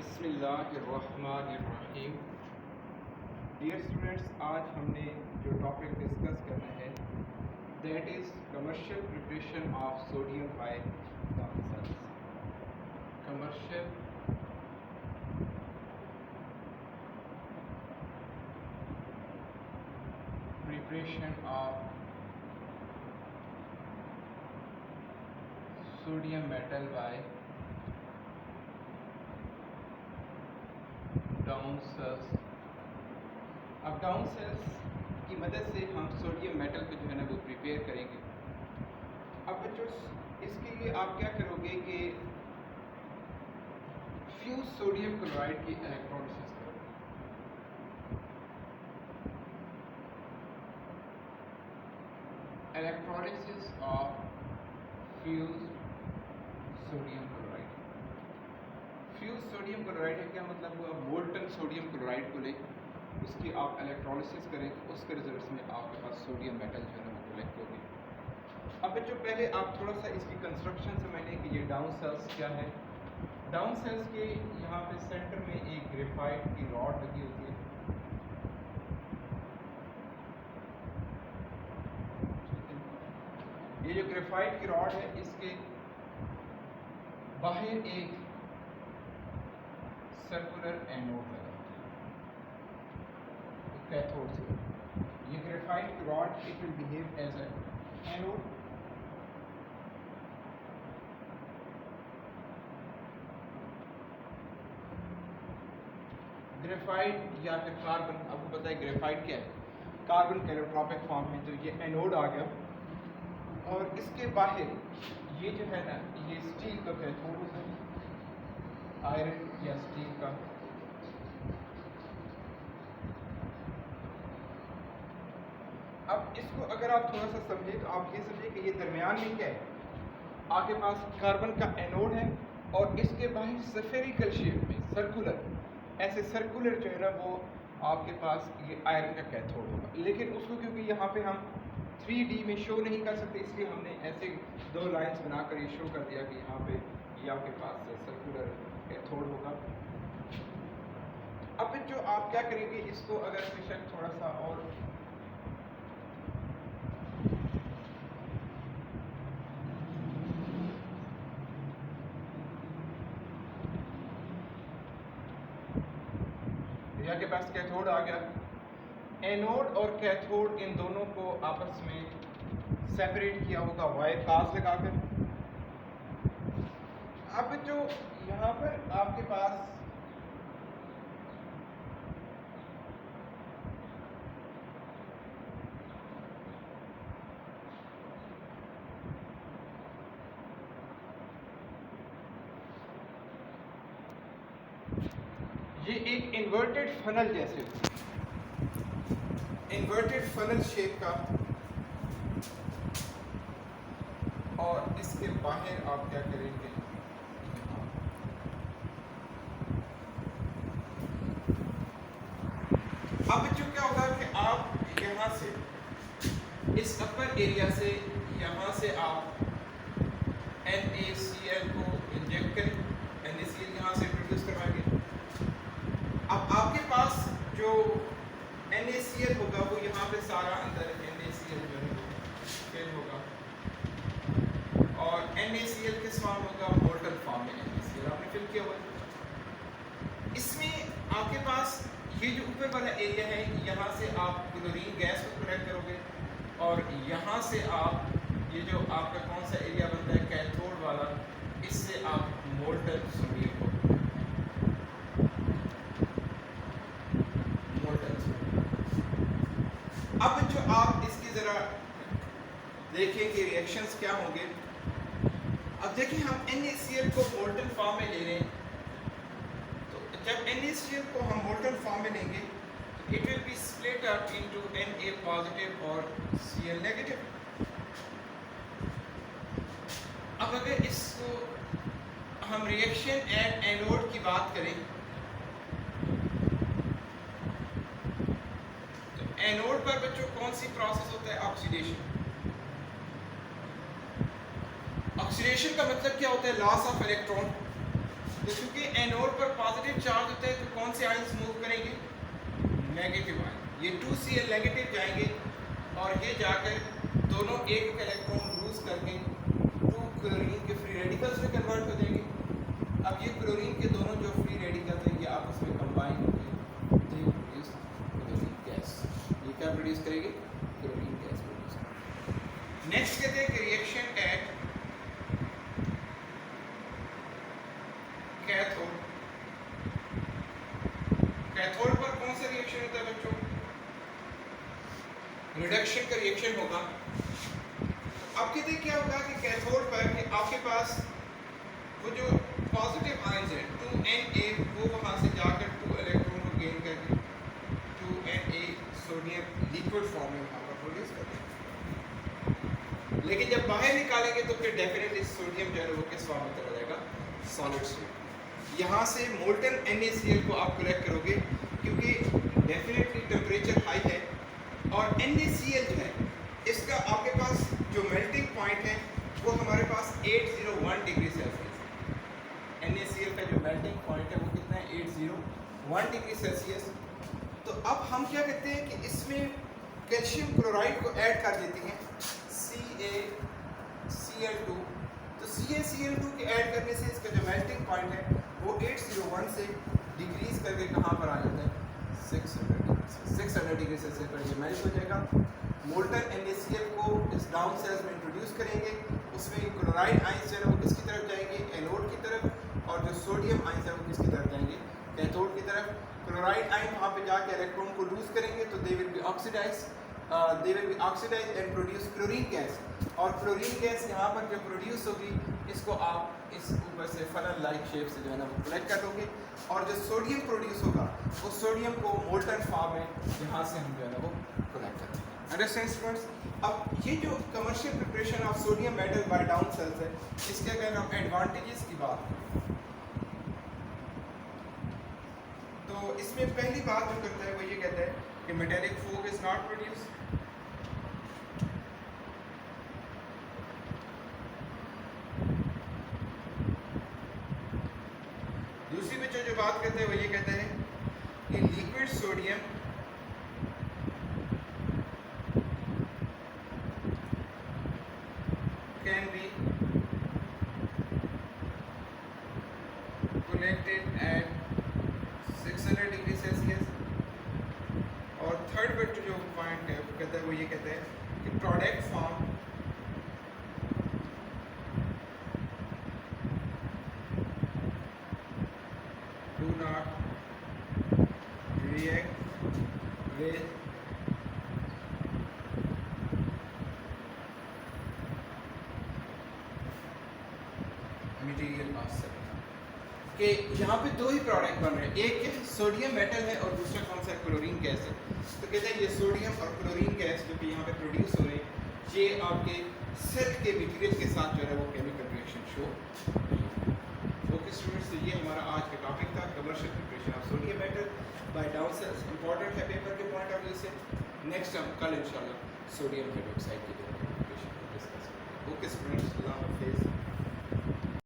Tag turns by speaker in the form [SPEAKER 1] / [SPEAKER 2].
[SPEAKER 1] बिस्मिल्लाहिर्रहमानिर्रहीम। Dear students, आज हमने जो टॉपिक डिस्कस करना है that is commercial preparation of sodium bicarbonate. Commercial preparation of sodium metal by down cells. अब डाउन सेल्स की मदद से हम सोडियम मेटल को जो है ना वो प्रिपेयर करेंगे। अब बच्चों इसके लिए आप क्या करोगे कि फ्यूज सोडियम क्लोराइड की इलेक्ट्रोलिसिस करोगे। Electrolysis of fuse sodium chloride. Fuse sodium chloride है क्या मतलब हुआ? मोल्टन सोडियम क्लोराइड को ले उसकी आप इलेक्ट्रोलिसिस करें तो उसके रिजल्ट में आपके पास सोडियम मेटल जो है ना वो कलेक्ट होगी। अब बच्चों पहले आप थोड़ा सा इसकी कंस्ट्रक्शन समझें कि ये डाउन सेल्स क्या है। डाउन सेल्स के यहाँ पे सेंटर में एक ग्रेफाइट की रॉड लगी होती है। ये जो ग्रेफाइट की रॉड है इसके बाहर एक सर्कुलर एनोड लगा कैथोड से। ये ग्रेफाइट की rod it will behave as a anode. Graphite या फिर कार्बन, आपको पता है ग्रेफाइट क्या है, कार्बन कैलोट्रॉपिक फॉर्म में, तो ये एनोड आ गया। और इसके बाहर ये जो है ना ये स्टील का कैथोड होता है, आयरन या स्टील का। अब इसको अगर आप थोड़ा सा समझे तो आप ये समझे कि ये दरमियान में क्या है, आपके पास कार्बन का एनोड है और इसके बाहर स्फेरिकल शेप में सर्कुलर, ऐसे सर्कुलर जो है ना वो आपके पास ये आयरन का कैथोड होगा। लेकिन उसको क्योंकि यहाँ पे हम 3D में शो नहीं कर सकते इसलिए हमने ऐसे दो लाइंस बनाकर ये शो कर दिया कि यहाँ पे ये आपके पास सर्कुलर कैथोड होगा। अब जो आप क्या करेंगे इसको अगर बेशक थोड़ा सा और यहाँ के पास कैथोड आ गया, एनोड और कैथोड इन दोनों को आपस में सेपरेट किया होगा वायर काज लगाकर। अब जो यहाँ पर आपके पास ये एक इन्वर्टेड फनल जैसे, इन्वर्टेड फनल शेप का, और इसके बाहर आप क्या करेंगे, अब जो क्या होगा कि आप यहाँ से इस अपर एरिया से यहाँ से आप NaCl को इंजेक्ट करें, NaCl यहाँ से प्रोड्यूस करवाएंगे। अब आपके पास जो NaCl होगा वो यहाँ पे सारा अंदर NaCl जो है फिल होगा, और NaCl किस फॉर्म होगा? मोल्टन फॉर्म में NaCl आपने फिल किया हुआ। इसमें आपके पास ये जो ऊपर वाला एरिया है यहाँ से आप क्लोरीन गैस को कलेक्ट करोगे, और यहाँ से आप ये जो आपका कौन सा एरिया बनता है कैथोड वाला, इससे आप मोल्टन सोडियम को अब जो आप इसकी जरा देखिए कि रिएक्शंस क्या होंगे। अब देखिए हम NaCl को मोल्टन फॉर्म में ले रहे हैं, तो जब NaCl को हम मोल्टन फॉर्म में लेंगे it will be split up into Na positive और Cl नेगेटिव। अब अगर इसको हम रिएक्शन एट एनोड की बात करें तो एनोड पर बच्चों कौन सी प्रोसेस होता है? ऑक्सीडेशन। ऑक्सीडेशन का मतलब क्या होता है? Loss of electron. तो चूंकि एनोड पर पॉजिटिव चार्ज होता है तो कौन से आयंस मूव करेंगे? Negative ion. ये 2Cl नेगेटिव जाएंगे और ये जाकर दोनों एक इलेक्ट्रॉन लूज करके 2 क्लोरीन के फ्री रेडिकल्स में कन्वर्ट हो जाएंगे। अब ये क्लोरीन के दोनों जो फ्री रेडिकल्स हैं ये आपस में कंबाइन होकर दे प्रोड्यूस क्लोरीन गैस। ये क्या प्रोड्यूस करेगी? क्लोरीन गैस प्रोड्यूस करेगी। नेक्स्ट कहते हैं कि रिएक्शन एट कैथोड। कैथोड पर कौन सा रिएक्शन होता है बच्चों? रिडक्शन का रिएक्शन होगा। अब कहते हैं क्या होगा कि कैथोड पर कि आपके पास वो जो पॉजिटिव आयंस है 2Na वो वहां से जाकर 2 इलेक्ट्रॉन को गेन करके 2Na सोडियम लिक्विड फॉर्म में वहां पर प्रोड्यूस करते हैं। लेकिन जब बाहर निकालेंगे तो फिर डेफिनेटली सोडियम जो है वो किस फॉर्म में चला जाएगा? Solid state. यहाँ से मोल्टन NaCl को आप कलेक्ट करोगे क्योंकि डेफिनेटली टेम्परेचर हाई है और NaCl जो है इसका आपके पास जो मेल्टिंग पॉइंट है वो हमारे पास 801 डिग्री सेल्सियस। NaCl का जो मेल्टिंग पॉइंट है वो कितना है? 801 डिग्री सेल्सियस। तो अब हम क्या कहते हैं कि इसमें कैल्शियम क्लोराइड को ऐड कर देते हैं CaCl2। तो CaCl2 के ऐड करने से इसका जो मेल्टिंग पॉइंट है वो 801 से डिक्रीज करके कहाँ पर आ जाता है? 600 डिग्री सेल्सियस पर ये मेल्ट हो जाएगा। मोल्टन NaCl को इस डाउन सेल्स में इंट्रोड्यूस करेंगे। उसमें क्लोराइड आयंस जो है वो किसकी तरफ जाएंगे? एनोड की तरफ। और जो सोडियम आयंस है वो किसकी तरफ जाएंगे? कैथोड की तरफ। क्लोराइड आयन वहाँ पे जाके इलेक्ट्रॉन को लूज करेंगे तो they will be oxidise and produce chlorine gas. और क्लोरीन गैस यहाँ पर जो प्रोड्यूस होगी इसको आप इस ऊपर से फनल लाइक शेप से जो है ना वो कलेक्ट कर लोगे और जो सोडियम प्रोड्यूस होगा उस सोडियम को मोल्टन फॉर्म में यहाँ से हम जो है ना वो कलेक्ट करते हैं। Understand students? अब ये जो commercial preparation of sodium metal by down cells है इसके अगर हम एडवांटेजेस की बात करें तो इसमें पहली बात जो करता है वो ये कहता है कि metallic fog is not produce. दूसरी बच्चों जो बात करते हैं वो ये कहते हैं कि liquid sodium can be collected at 600 degree Celsius. और थर्ड बच्चों जो पॉइंट है वो कहता है वो ये कहते हैं कि product form do not react with material of cell. कि यहाँ पे दो ही प्रोडक्ट बन रहे हैं, एक सोडियम मेटल है और दूसरा कौन सा? क्लोरीन गैस है। तो कहते हैं ये सोडियम और क्लोरीन गैस जो कि यहाँ पे प्रोड्यूस हो रही है ये आपके सेल के मटेरियल के साथ जो है वो chemical reaction show. Okay students, तो ये हमारा आज का टॉपिक था commercial preparation of sodium metal by down cells. Important है पेपर के पॉइंट ऑफ व्यू से। नेक्स्ट हम कल इंशाल्लाह सोडियम हाइड्रोक्साइड की प्रिपरेशन डिस्कस करेंगे। ओके स्टूडेंट्स, अल्लाह हाफिज़।